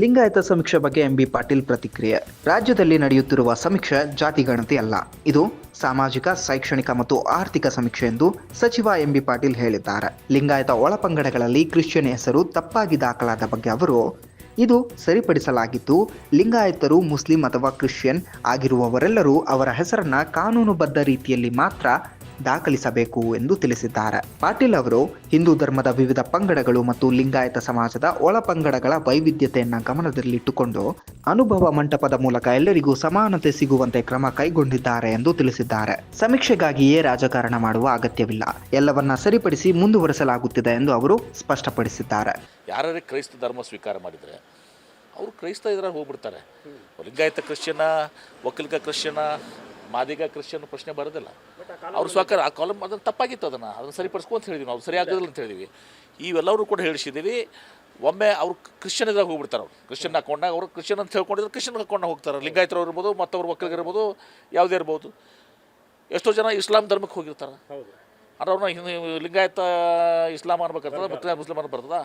ಲಿಂಗಾಯತ ಸಮೀಕ್ಷೆ ಬಗ್ಗೆ ಎಂಬಿ ಪಾಟೀಲ್ ಪ್ರತಿಕ್ರಿಯೆ. ರಾಜ್ಯದಲ್ಲಿ ನಡೆಯುತ್ತಿರುವ ಸಮೀಕ್ಷೆ ಜಾತಿ ಗಣತಿ ಅಲ್ಲ, ಇದು ಸಾಮಾಜಿಕ, ಶೈಕ್ಷಣಿಕ ಮತ್ತು ಆರ್ಥಿಕ ಸಮೀಕ್ಷೆ ಎಂದು ಸಚಿವ ಎಂಬಿ ಪಾಟೀಲ್ ಹೇಳಿದ್ದಾರೆ. ಲಿಂಗಾಯತ ಒಳಪಂಗಡಗಳಲ್ಲಿ ಕ್ರಿಶ್ಚಿಯನ್ ಹೆಸರು ತಪ್ಪಾಗಿ ದಾಖಲಾದ ಬಗ್ಗೆ ಅವರು, ಇದು ಸರಿಪಡಿಸಲಾಗಿದ್ದು, ಲಿಂಗಾಯತರು ಮುಸ್ಲಿಂ ಅಥವಾ ಕ್ರಿಶ್ಚಿಯನ್ ಆಗಿರುವವರೆಲ್ಲರೂ ಅವರ ಹೆಸರನ್ನ ಕಾನೂನುಬದ್ಧ ರೀತಿಯಲ್ಲಿ ಮಾತ್ರ ದಾಖಲಿಸಬೇಕು ಎಂದು ತಿಳಿಸಿದ್ದಾರೆ. ಪಾಟೀಲ್ ಅವರು ಹಿಂದೂ ಧರ್ಮದ ವಿವಿಧ ಪಂಗಡಗಳು ಮತ್ತು ಲಿಂಗಾಯತ ಸಮಾಜದ ಒಳಪಂಗಡಗಳ ವೈವಿಧ್ಯತೆಯನ್ನು ಗಮನದಲ್ಲಿಟ್ಟುಕೊಂಡು ಅನುಭವ ಮಂಟಪದ ಮೂಲಕ ಎಲ್ಲರಿಗೂ ಸಮಾನತೆ ಸಿಗುವಂತೆ ಕ್ರಮ ಕೈಗೊಂಡಿದ್ದಾರೆ ಎಂದು ತಿಳಿಸಿದ್ದಾರೆ. ಸಮೀಕ್ಷೆಗಾಗಿಯೇ ರಾಜಕಾರಣ ಮಾಡುವ ಅಗತ್ಯವಿಲ್ಲ, ಎಲ್ಲವನ್ನ ಸರಿಪಡಿಸಿ ಮುಂದುವರೆಸಲಾಗುತ್ತಿದೆ ಎಂದು ಅವರು ಸ್ಪಷ್ಟಪಡಿಸಿದ್ದಾರೆ. ಯಾರೇ ಕ್ರೈಸ್ತ ಧರ್ಮ ಸ್ವೀಕಾರ ಮಾಡಿದರೆ ಅವರು ಕ್ರೈಸ್ತ ಇದ್ರಾಗ ಹೋಗ್ಬಿಡ್ತಾರೆ. ಲಿಂಗಾಯತ ಕ್ರಿಶ್ಚಿಯನ, ಒಕ್ಕಲಿಗ ಕ್ರಿಶ್ಚಿಯನ, ಮಾದಿಗ ಕ್ರಿಶ್ಚಿಯನ್ ಪ್ರಶ್ನೆ ಬರೋದಿಲ್ಲ. ಅವ್ರು ಸ್ವಕಾರ ಆ ಕಾಲಮ್ ಅದನ್ನು ತಪ್ಪಾಗಿತ್ತು, ಅದನ್ನು ಸರಿಪಡಿಸ್ಕೊ ಅಂತ ಹೇಳಿದ್ವಿ ನಾವು, ಸರಿ ಆಗೋದಿಲ್ಲ ಅಂತ ಹೇಳಿದ್ವಿ. ಇವೆಲ್ಲರೂ ಕೂಡ ಹೇಳಿಸಿದ್ದೀವಿ. ಒಮ್ಮೆ ಅವ್ರು ಕ್ರಿಶ್ಚಿಯನ್ ಇದ್ರಾಗ ಹೋಗ್ಬಿಡ್ತಾರೆ. ಅವ್ರು ಕ್ರಿಶ್ಚಿಯನ್ ಹಾಕೊಂಡಾಗ ಅವರು ಕ್ರಿಶ್ಚಿಯನ್ ಅಂತ ಹೇಳ್ಕೊಂಡಿದ್ರೆ ಕ್ರಿಶ್ಚಿಯನ್ ಹಾಕೊಂಡು ಹೋಗ್ತಾರೆ. ಲಿಂಗಾಯತರು ಇರ್ಬೋದು, ಮತ್ತವ್ರು ಒಕ್ಕಲಿಗರು ಇರ್ಬೋದು, ಯಾವುದೇ ಇರ್ಬೋದು. ಎಷ್ಟೋ ಜನ ಇಸ್ಲಾಂ ಧರ್ಮಕ್ಕೆ ಹೋಗಿರ್ತಾರೆ. ಅಂದ್ರೆ ಅವ್ರನ್ನ ಲಿಂಗಾಯತ ಇಸ್ಲಾಂ ಅನ್ಬೇಕಾಗ್ತದ, ಮತ್ತು ಮುಸ್ಲಿಮ್ ಅನ್ನ ಬರ್ತದ.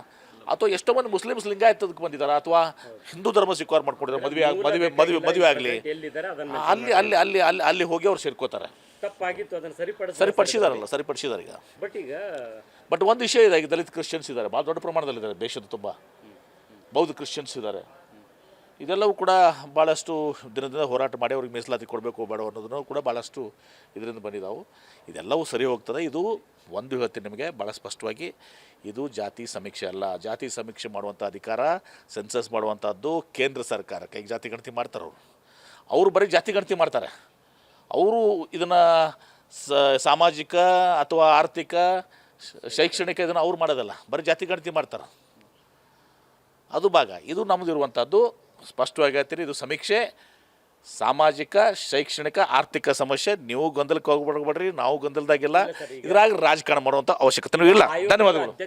ಅಥವಾ ಎಷ್ಟೋ ಮಂದಿ ಮುಸ್ಲಿಮ್ಸ್ ಲಿಂಗಾಯತಕ್ಕೆ ಬಂದಿದ್ದಾರೆ, ಅಥವಾ ಹಿಂದೂ ಧರ್ಮ ಸ್ವೀಕಾರ ಮಾಡ್ಕೊಂಡಿದ್ದಾರೆ. ಮದುವೆ ಆಗಲಿ ಅಲ್ಲಿ ಅಲ್ಲಿ ಅಲ್ಲಿ ಅಲ್ಲಿ ಅಲ್ಲಿ ಹೋಗಿ ಅವ್ರು ಸೇರ್ಕೋತಾರೆ. ಸರಿಪಡಿಸಿದಾರೆ ಈಗ. ಬಟ್ ಒಂದು ವಿಷಯ ಇದೆ, ಈಗ ದಲಿತ ಕ್ರಿಶ್ಚಿಯನ್ಸ್ ಇದ್ದಾರೆ, ಭಾಳ ದೊಡ್ಡ ಪ್ರಮಾಣದಲ್ಲಿದ್ದಾರೆ ದೇಶದ ತುಂಬ. ಬೌದ್ಧ ಕ್ರಿಶ್ಚಿಯನ್ಸ್ ಇದ್ದಾರೆ. ಇದೆಲ್ಲವೂ ಕೂಡ ಭಾಳಷ್ಟು ದಿನದಿಂದ ಹೋರಾಟ ಮಾಡಿ ಅವ್ರಿಗೆ ಮೀಸಲಾತಿ ಕೊಡಬೇಕು ಬೇಡ ಅನ್ನೋದನ್ನು ಕೂಡ ಭಾಳಷ್ಟು ಇದರಿಂದ ಬಂದಿದ್ದಾವೆ. ಇದೆಲ್ಲವೂ ಸರಿ ಹೋಗ್ತದೆ. ಇದು ಒಂದು ಹೇಳ್ತೀನಿ ನಿಮಗೆ ಭಾಳ ಸ್ಪಷ್ಟವಾಗಿ, ಇದು ಜಾತಿ ಸಮೀಕ್ಷೆ ಅಲ್ಲ. ಜಾತಿ ಸಮೀಕ್ಷೆ ಮಾಡುವಂಥ ಅಧಿಕಾರ, ಸೆನ್ಸಸ್ ಮಾಡುವಂಥದ್ದು ಕೇಂದ್ರ ಸರ್ಕಾರಕ್ಕೆ. ಈಗ ಜಾತಿ ಗಣತಿ ಮಾಡ್ತಾರೆ ಅವರು ಬರೀ ಜಾತಿ ಗಣತಿ ಮಾಡ್ತಾರೆ. ಅವರು ಇದನ್ನು ಸಾಮಾಜಿಕ ಅಥವಾ ಆರ್ಥಿಕ, ಶೈಕ್ಷಣಿಕ ಇದನ್ನು ಅವ್ರು ಮಾಡೋದಲ್ಲ, ಬರೀ ಜಾತಿ ಗಣತಿ ಮಾಡ್ತಾರೆ. ಅದು ಭಾಗ. ಇದು ನಮ್ಮದು ಇರುವಂಥದ್ದು ಸ್ಪಷ್ಟವಾಗಿ ಹೇಳ್ತೀರಿ. ಇದು ಸಮೀಕ್ಷೆ ಸಾಮಾಜಿಕ, ಶೈಕ್ಷಣಿಕ, ಆರ್ಥಿಕ ಸಮಸ್ಯೆ. ನೀವು ಗೊಂದಲಕ್ಕೆ ಹೋಗ್ಬಿಡ್ಬೇಡ್ರಿ, ನಾವು ಗೊಂದಲದಾಗಿಲ್ಲ. ಇದ್ರಾಗ ರಾಜಕಾರಣ ಮಾಡುವಂಥ ಅವಶ್ಯಕತೆಯೂ ಇಲ್ಲ. ಧನ್ಯವಾದಗಳು.